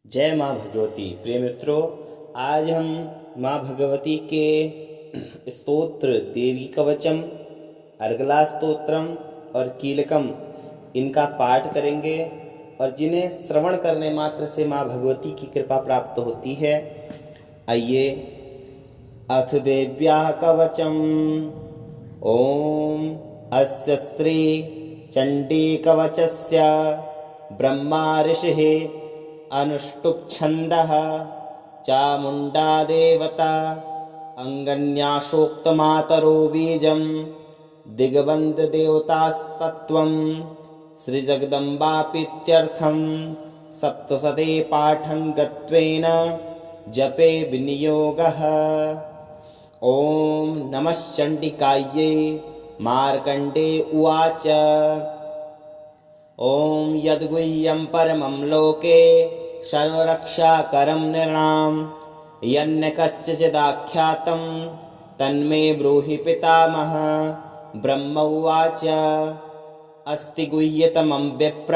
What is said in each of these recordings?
जय माँ भगवती। प्रिय मित्रों, आज हम माँ भगवती के स्तोत्र देवी कवचम, अर्गला स्तोत्रम और कीलकम इनका पाठ करेंगे और जिन्हें श्रवण करने मात्र से माँ भगवती की कृपा प्राप्त होती है। आइए, अथ देव्याः कवचम्। ॐ अस्य श्री चण्डी कवचस्य ब्रह्मा ऋषिः अनुष्टुप् छन्दः चामुण्डा देवता अङ्गन्यासोक्तमातरो बीजं दिग्बन्धदेवतास्तत्त्वं श्रीजगदम्बापीत्यर्थं सप्तशते पाठं जपे विनियोगः। ॐ नमश्चण्डिकायै। मार्कण्डे उवाच। ॐ यद्गुह्यं परमं लोके सर्वरक्षाकरं नृणां यन्न कस्यचिदाख्यातं तन्मे ब्रूहि पितामह। ब्रह्म उवाच। अस्ति गुह्यतमं विप्र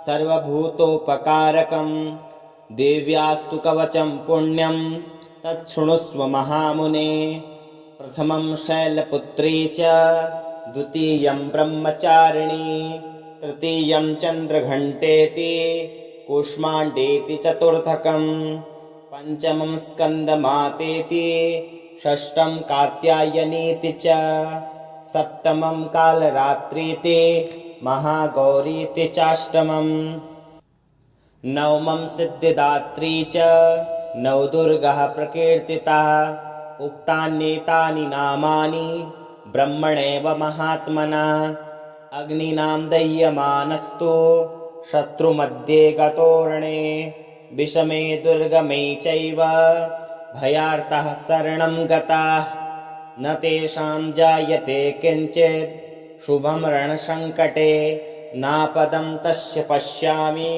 सर्वभूतोपकारकं देव्यास्तु कवचं पुण्यं तच्छृणुष्व महामुने। प्रथमं शैलपुत्री च द्वितीयं ब्रह्मचारिणी तृतीयं चन्द्रघण्टेति कूष्माण्डेति चतुर्थकं पञ्चमं स्कन्दमातेति षष्ठं कात्यायनीति च सप्तमं कालरात्रीति महागौरीति चाष्टमं नवमं सिद्धिदात्री च नवदुर्गाः प्रकीर्तिताः। उक्तान्येतानि नामानि ब्रह्मणैव महात्मना। अग्निनां दह्यमानस्तु शत्रुमध्ये गतोरणे विषमे दुर्गमे चैव भयार्तः शरणं गताः। न तेषां जायते किञ्चित् शुभं रणसङ्कटे नापदं तस्य पश्यामि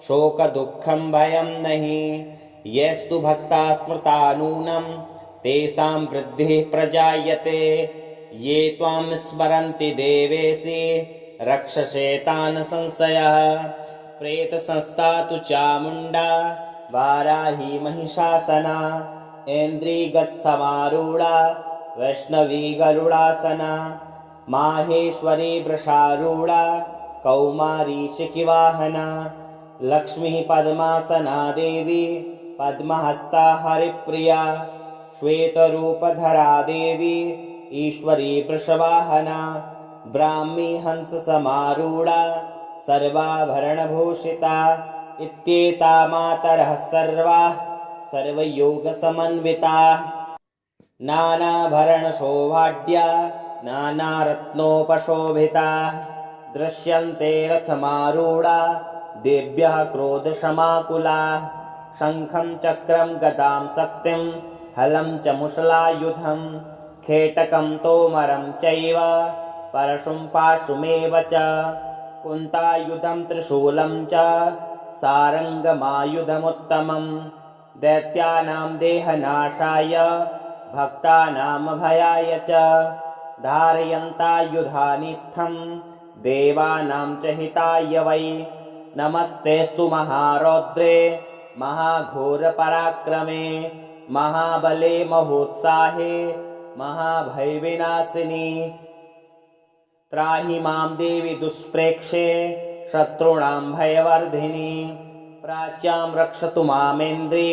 शोकदुःखं भयं नहि। येस्तु भक्ता स्मृता नूनं तेषां वृद्धिः प्रजायते। ये त्वां स्मरन्ति देवेशि रक्षसे तान् संशयः। प्रेतसंस्था तु चामुण्डा वाराही महिषासना ऐन्द्रियगत्समारूढा वैष्णवी गरुडासना माहेश्वरी वृषारूढा कौमारी शिखिवाहना लक्ष्मी पद्मासना देवी पद्महस्ता हरिप्रिया श्वेतरूपधरा देवी ईश्वरी वृषवाहना ब्राह्मी हंस समारूढ़ा सर्वाभरणभूषिता इत्येता मातरः सर्वाः सर्वयोगसमन्विताः। नानाभरणशोभाढ्या नानारत्नोपशोभिताः दृश्यन्ते रथमारूढा देव्यः क्रोधशमाकुलाः। शङ्खं चक्रं गदां शक्तिं हलं च मुशलायुधं खेटकं तोमरं चैव परशुं पाशुमेव च कुन्तायुधं त्रिशूलं च सारङ्गमायुधमुत्तमं दैत्यानां देहनाशाय भक्तानां भयाय च धारयन्तायुधानित्थं देवानां च हिताय वै। नमस्तेस्तु महारौद्रे महाघोरपराक्रमे महाबले महोत्साहे महाभयविनाशिनी त्राहि मां देवी दुष्प्रेक्षे शत्रूणां भयवर्धिनी। प्राच्यां रक्षतु मामेन्द्रे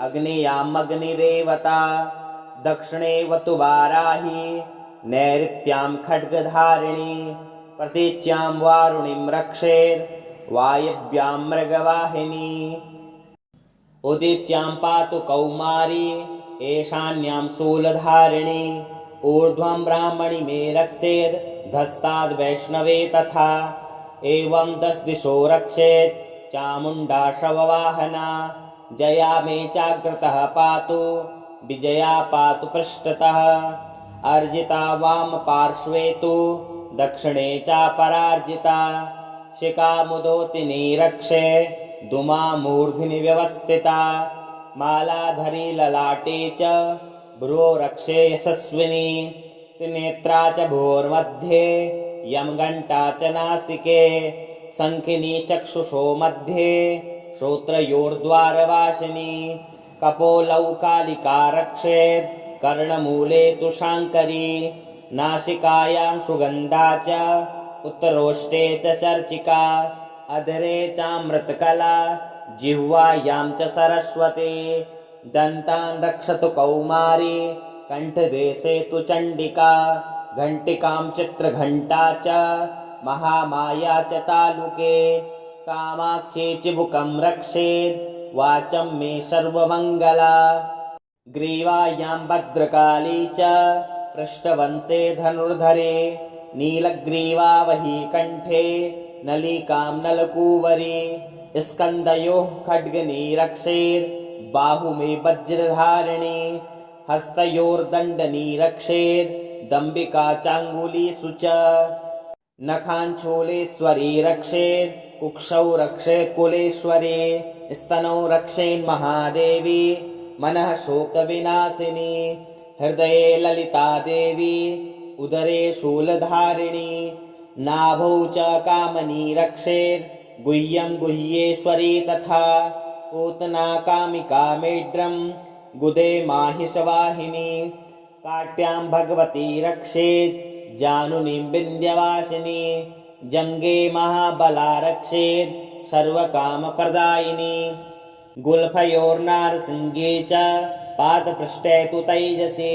अग्नेयाम् अग्निदेवता दक्षिणे वतु वाराही नैऋत्यां खड्गधारिणी प्रतीच्यां वारुणीं रक्षेत् वायव्यां मृगवाहिनी उदिच्यां पातु कौमारी ईशान्यां शूलधारिणी ऊर्ध्वं ब्राह्मणी मे रक्षेत् धस्ताद् वैष्णवे तथा एवं 10 दिशो रक्षेत् चामुण्डा शववाहना जया मे चाग्रतः पातु विजया पातु पृष्ठतः अर्जिता वाम पार्श्वे तु दक्षिणे चापरार्जिता शिखामुदोतिनी रक्षे दुमा मूर्ध्नि व्यवस्थिता मालाधरी ललाटे च भ्रो रक्षे यशस्विनी त्रिनेत्रा च भोर्मध्ये यम घंटा च नासिके शंखिनी चक्षुषो मध्ये श्रोत्रयोर्द्वारवासिनी कपोलौ कालिका रक्षेत् कर्णमूले तु शाङ्करी नासिकायां सुगन्धा च उत्तरोष्टे च चर्चिका अधरे चामृतकला जिह्वायां च सरस्वती दन्तान् रक्षतु कौमारी कण्ठदेशे तु चण्डिका घण्टिकां चित्रघण्टा च महामाया च तालुके कामाक्षी चिबुकं रक्षेत् वाचं मे सर्वमङ्गला ग्रीवायां भद्रकाली च पृष्ठवंशे धनुर्धरे नीलग्रीवा वही कण्ठे नलिकां नलकूवरी स्कन्दयोः खड्गनी रक्षेत् बाहु मे वज्रधारिणी हस्तयोर्दण्डनी रक्षेत् दम्बिका चाङ्गुलीषु च नखाञ्चूलेश्वरी रक्षेत् कुक्षौ रक्षेत् कुलेश्वरी स्तनौ रक्षेन्महादेवी मनः शोकविनाशिनी हृदये ललिता देवी उदरे शूलधारिणी नाभौ च कामनी रक्षेत् गुह्यं गुह्येश्वरी तथा पूतना कामिका मेढ्रं गुदे माहिषवाहिनी काट्यां भगवती रक्षेत् जानुनीं विन्ध्यवासिनी जङ्गे महाबला रक्षेत् सर्वकामप्रदायिनी गुल्फयोर्नारसिंहे च पादपृष्ठे तु तैजसे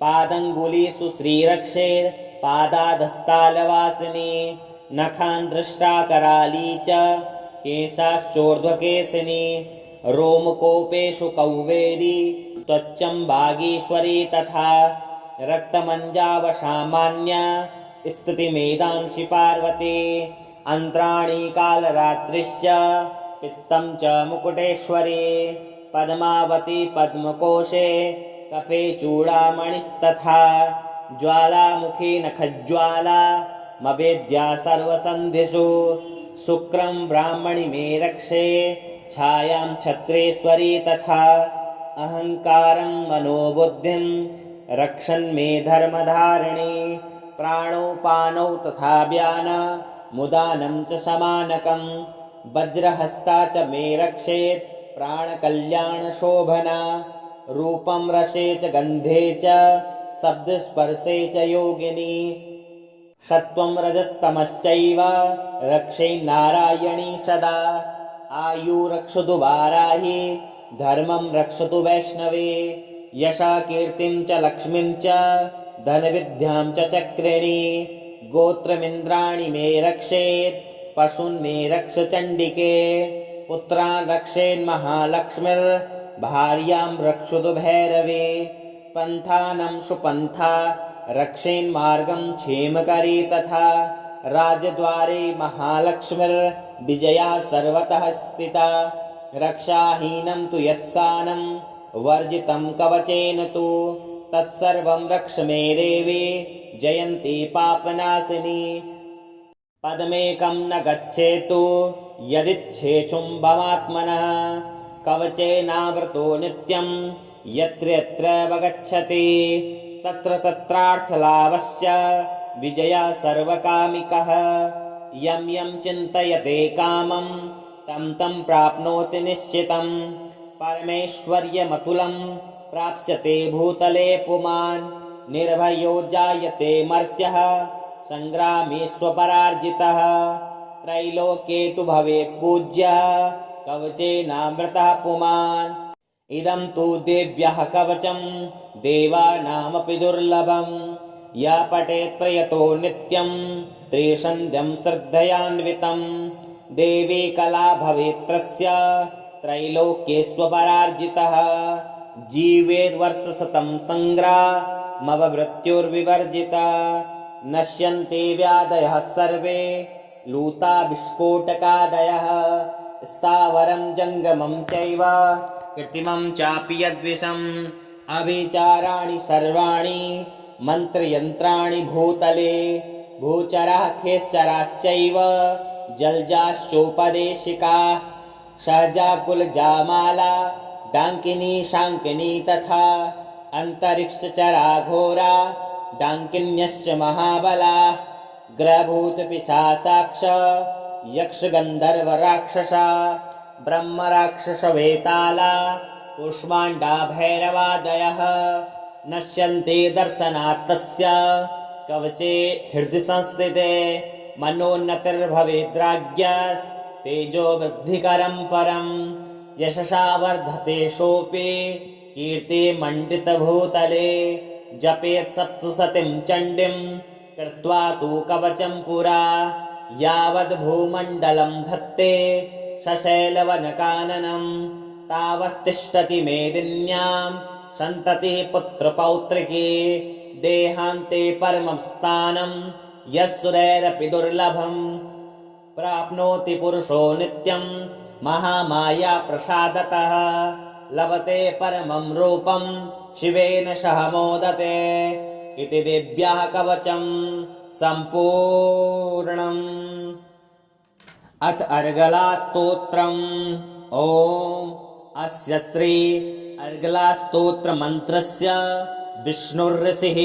पादङ्गुलीषु श्रीरक्षेत् पादाधस्तालवासिनी नखान् दृष्टा कराली च केशाश्चोर्ध्वकेशिनी रोमकोपेषु कौवेरी त्वच्चं बागीश्वरी तथा रक्तमञ्जावसामान्या स्तुतिमेधांसि पार्वती अन्त्राणि कालरात्रिश्च पित्तं च मुकुटेश्वरी पद्मावती पद्मकोशे कफे चूडामणिस्तथा ज्वालामुखी नखज्वाला मवेद्या सर्वसन्धिषु शुक्रं ब्राह्मणि मे रक्षे छायां छत्रेश्वरी तथा अहङ्कारं मनोबुद्धिं रक्षन्मे धर्मधारिणी प्राणोपानौ तथा व्यान मुदानं च समानकं वज्रहस्ता च मे रक्षेत् प्राणकल्याणशोभना रूपं रसे च गन्धे च शब्दस्पर्शे च योगिनी सत्त्वं रजस्तमश्चैव रक्षेन्नारायणी सदा आयु रक्षतु वाराही धर्मं रक्षतु वैष्णवी यशा कीर्तिं च लक्ष्मीं च धनविद्यां च चक्रिणी गोत्रमिन्द्राणि मे रक्षेत् पशून् मे रक्ष चण्डिके पुत्रान् रक्षेन्महालक्ष्मीर्भार्यां रक्षतु भैरवी पन्थानं सुपन्था रक्षेन्मार्गं क्षेमकरी तथा राजद्वारे महालक्ष्मीर्विजया सर्वतः स्थिता रक्षाहीनं तु यत्सानं वर्जितं कवचेन तु तत्सर्वं रक्ष मे देवी जयन्ती पापनाशिनी पदमेकं न गच्छेतु यदिच्छेचुम्बमात्मनः कवचेनावृतो नित्यं यत्र यत्र गच्छति तत्र तत्रार्थलाभश्च विजया सर्वकामिकः यं यं चिन्तयते कामं तं तं प्राप्नोति निश्चितं परमेश्वर्यमतुलं प्राप्स्यते भूतले पुमान् निर्भयो जायते मर्त्यः सङ्ग्रामेष्वपरार्जितः त्रैलोक्ये तु भवेत् पूज्यः कवचेनामृतः पुमान् इदं तु देव्यः कवचं देवानामपि दुर्लभं या पठेत् प्रयतो नित्यं त्रिसन्ध्यं श्रद्धयान्वितं देवी कला भवेत्रस्य त्रैलोक्येष्वपरार्जितः जीवेद्वर्षशतं सङ्ग्रामवमृत्युर्विवर्जिता नश्यन्ते व्याधयः सर्वे लूता विस्फोटकादयः स्थावरं जङ्गमं चैव कृत्रिमं चापि यद्विषम् अभिचाराणि सर्वाणि मन्त्रयन्त्राणि भूतले भूचराः खेश्चराश्चैव जलजाश्चोपदेशिकाः सहजाकुलजामाला डाङ्किनी शाङ्किनी तथा अन्तरिक्षचराघोरा डाङ्किन्यश्च महाबलाः ग्रहभूतपिशाचाक्ष यक्षगन्धर्वराक्षसा ब्रह्मराक्षसवेताला कूष्माण्डा भैरवादयः नश्यन्ते दर्शनात् तस्य कवचे हृदि संस्थिते मनोन्नतिर्भवेद्राज्ञस्तेजो वृद्धिकरं परं यशसा वर्धते सोऽपि कीर्तिमण्डितभूतले जपेत् सप्तशतीं चण्डीं कृत्वा तु कवचं पुरा यावद्भूमण्डलं धत्ते सशैलवनकाननं तावत् तिष्ठति मेदिन्यां सन्ततिः पुत्रपौत्रिकी देहान्ते परमं स्थानं यस्सुरैरपि दुर्लभं प्राप्नोति पुरुषो नित्यं महामाया प्रसादतः लभते परमं रूपं शिवेन सह मोदते इति देव्याः कवचं सम्पूर्णम्। अथ अर्गलास्तोत्रम्। ॐ अस्य श्री अर्गलास्तोत्रमन्त्रस्य विष्णुर्ऋषिः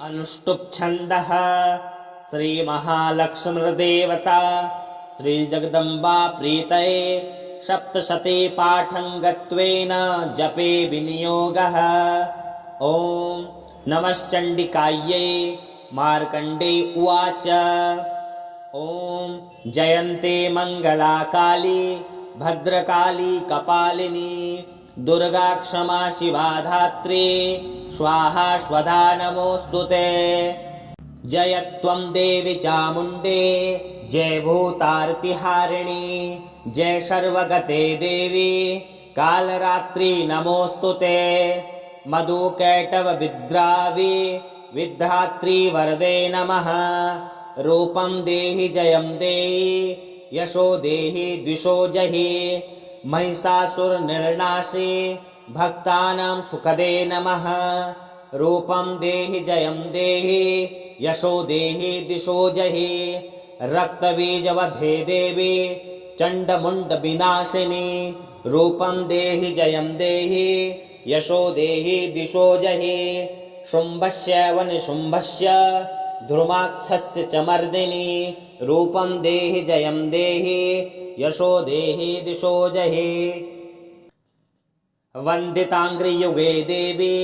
अनुष्टुप् छन्दः श्रीमहालक्ष्मीर्देवता श्रीजगदम्बा प्रीतये सप्तशती पाठङ्गत्वेन जपे विनियोगः। ॐ नमश्चण्डिकायै। मार्कण्डेय उवाच। ॐ जयन्ते मङ्गला काली भद्रकाली कपालिनी दुर्गा क्षमा शिवा धात्री स्वाहा स्वधा नमोऽस्तुते। जय त्वं देवी चामुण्डे जय भूतार्तिहारिणी जय सर्वगते देवी कालरात्रि नमोऽस्तुते। मधुकैटभ विद्रावि विद्धात्री वरदे नमः। रूपं देहि जयं देहि यशो देहि द्विषो जहि महिषासुरनिर्नाशे भक्तानां सुखदे नमः। रूपं देहि जयं देहि यशो देहि दिशो जहि रक्तबीजवधे देवी चण्डमुण्डविनाशिनी रूपं देहि जयं देहि यशो देहि दिशो जहि शुम्भस्य वनिशुम्भस्य ध्रुमाक्षस्य च मर्दिनी रूपं देहि जयं देहि यशो देहि दिशो जहि। वन्दिताङ्घ्रियुगे देवी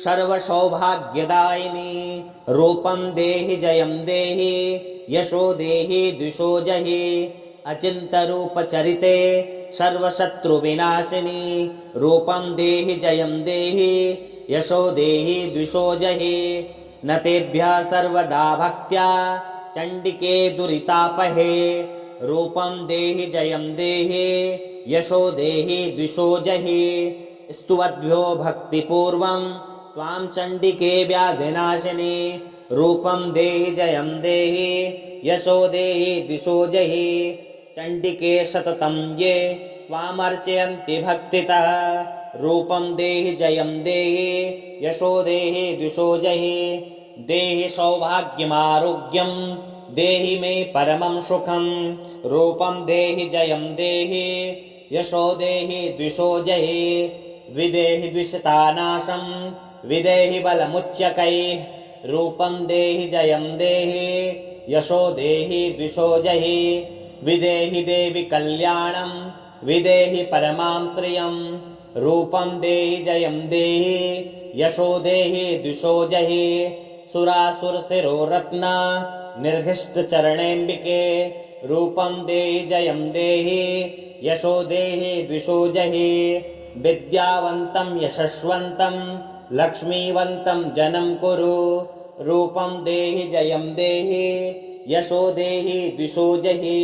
सर्वसौभाग्यदायिनी रूपं देहि जयं देहि यशो देहि द्विषो जहि अचिन्त्यरूपचरिते सर्वशत्रुविनाशिनी रूपं देहि जयं देहि यशो देहि द्विषो जहि न तेभ्यः सर्वदा भक्त्या चण्डिके दुरितापहे रूपं देहि जयं देहि यशो देहि द्विषो जहि स्तुवद्भ्यो भक्तिपूर्वं त्वां चण्डिके व्याधिनाशिनी रूपं देहि जयं देहि यशो देहि दिशो जहि चण्डिके सततं ये त्वामर्चयन्ति भक्तितः रूपं देहि जयं देहि यशो देहि दिशो जहि देहि सौभाग्यमारोग्यं देहि मे परमं सुखं रूपं देहि जयं देहि यशो देहि द्विषो जहि विदेहि द्विषतानाशं विदेहि बलमुच्यकैः रूपं देहि जयं देहि यशो देहि द्विषो जहि विदेहि देवि कल्याणं विदेहि परमां श्रियं रूपं देहि जयं देहि यशो देहि द्विषो जहि सुरासुरशिरोरत्न निर्घिष्टचरणेऽम्बिके रूपं देहि जयं देहि यशो देहि द्विषो जहि विद्यावन्तं यशस्वन्तं लक्ष्मीवन्तं जनं कुरु रूपं देहि जयं देहि यशो देहि द्विषो जहि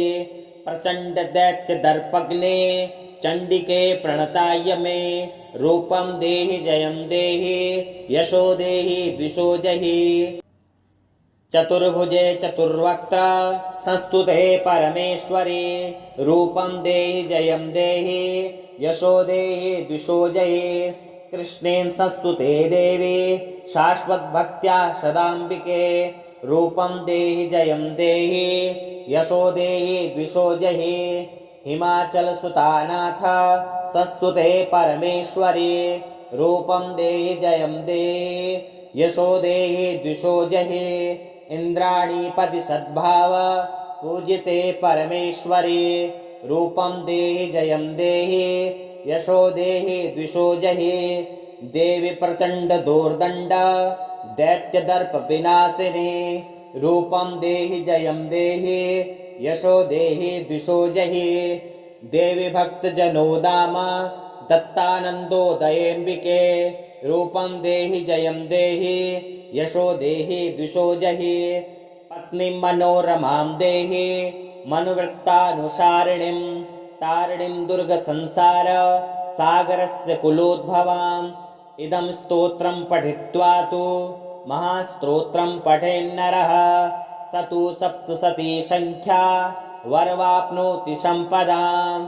प्रचण्ड दैत्यदर्पग्ने चण्डिके प्रणताय मे रूपं देहि जयं देहि यशो देहि द्विषो जहि चतुर्भुजे चतुर्वक्त्र संस्तुते परमेश्वरी रूपं देहि जयं देहि यशो देहि द्विषो जहि कृष्णेन संस्तुते देवी शाश्वतभक्त्या सदाम्बिके रूपं देहि जयं देहि यशो देहि द्विषो जहि हिमाचलसुतानाथ संस्तुते परमेश्वरी रूपं देहि जयं देहि यशो देहि द्विषो जहि इंद्राणीपति सद्भाव पूजिते परमेश्वरी रूपं देहि जयं देहि यशो देहि द्विषो जहि देवी प्रचंड दुर्दंड दैत्यदर्प विनाशिनी रूपं देहि जयं देहि यशो देहि द्विषो जहि देवी भक्तजनो दाम दत्तानन्दोदयेऽम्बिके रूपं देहि जयं देहि यशो देहि द्विषो जहि पत्नीं मनोरमां देहि मनुवृत्तानुसारिणीं तारिणीं दुर्गसंसार सागरस्य कुलोद्भवाम् इदं स्तोत्रं पठित्वा तु महास्तोत्रं पठेन्नरः स तु सप्तशती संख्या वरवाप्नोति सम्पदाम्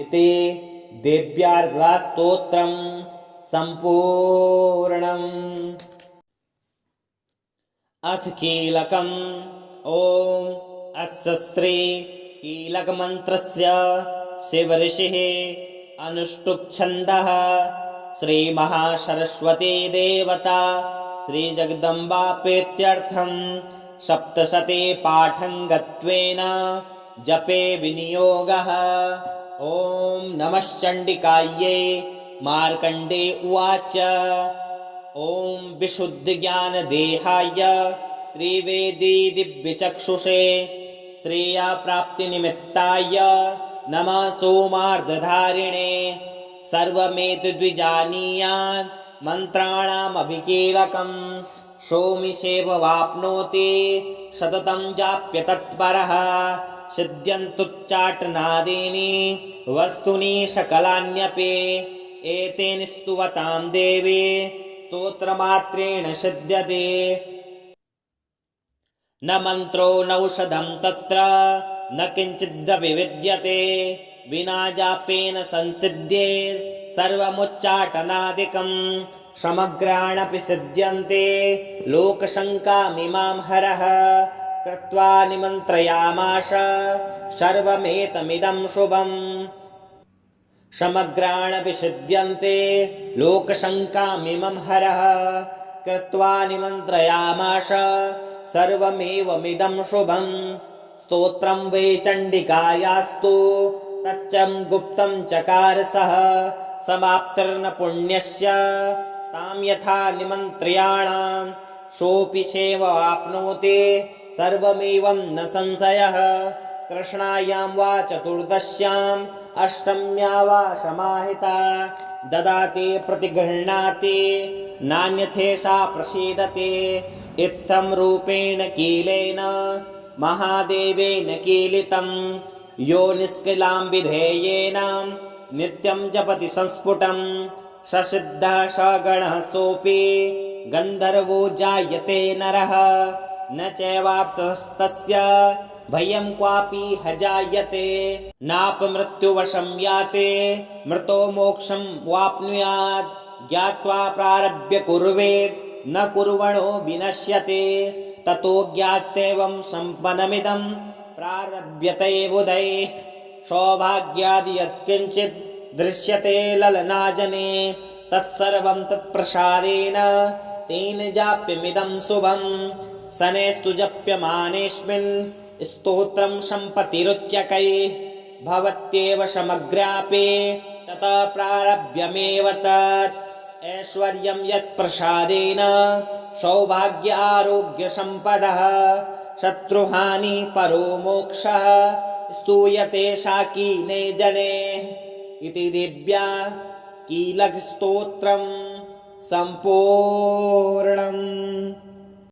इति देव्यार्घ्यस्तोत्रं सम्पूर्णम्। अथ कीलकम्। ॐ अस्य श्री कीलकमन्त्रस्य शिवऋषिः अनुष्टुप् छन्दः श्रीमहासरस्वती देवता श्रीजगदम्बा प्रीत्यर्थं सप्तशती पाठङ्गत्वेन जपे विनियोगः। ॐ नमश्चण्डिकायै। मार्कण्डे उवाच ॐ विशुद्धज्ञानदेहाय त्रिवेदी दिव्यचक्षुषे श्रेयप्राप्तिनिमित्ताय नमः सोमार्धधारिणे सर्वमेतद्विजानीयान् मन्त्राणामभिकीलकं सोमिषेव वाप्नोति सततं जाप्य तत्परः सिद्ध्यन्तुच्चाटनादीनि वस्तूनि सकलान्यपि एतेन स्तुवतां देवी स्तोत्रमात्रेण सिद्ध्यते। न मन्त्रो नौषधं तत्र न किञ्चिदपि विद्यते विना जापेन संसिद्ध्ये सर्वमुच्चाटनादिकं समग्राणपि सिद्ध्यन्ते लोकशङ्कामिमां हरः कृत्वा निमन्त्रयामास सर्वमेतमिदं शुभम्। समग्राणपि सिद्ध्यन्ते लोकशङ्कामिमं हरः कृत्वा निमन्त्रयामास सर्वमेवमिदं शुभम्। स्तोत्रं वै चण्डिकायास्तु तच्चं गुप्तं चकार सः समाप्तिर्न पुण्यस्य तां यथा निमन्त्र्याणां सोऽपि सेवाप्नोति सर्वमेवं न संशयः। कृष्णायां वा चतुर्दश्याम् अष्टम्या वा समाहिता ददाति प्रतिगृह्णाति नान्यथेषा प्रसीदते इत्थं रूपेण कीलेन महादेवेन कीलितं यो निष्किलां विधेयेन नित्यं जपति संस्फुटं ससिद्धः सगणः सोऽपि गन्धर्वो जायते नरः न चैवाप्तस्तस्य भयं क्वापि हजायते नापमृत्युवशं याते मृतो मोक्षं वाप्नुयात् ज्ञात्वा प्रारभ्य कुर्वेत् न कुर्वणो विनश्यते ततो ज्ञात्येवं सम्पन्नमिदं प्रारभ्यते बुधैः सौभाग्यादि यत्किञ्चित् दृश्यते ललनाजने तत्सर्वं तत्प्रसादेन तेन जाप्यमिदं शुभम्। शनैस्तु जप्यमानेऽस्मिन् स्तोत्रं सम्पत्तिरुच्यकैः भवत्येव समग्रापि ततः प्रारभ्यमेव तत् ऐश्वर्यं यत्प्रसादेन सौभाग्य आरोग्य सम्पदः शत्रुहानि परो मोक्षः स्तूयते शाकीने जने इति दिव्या कीलकस्तोत्रं सम्पूर्णम्।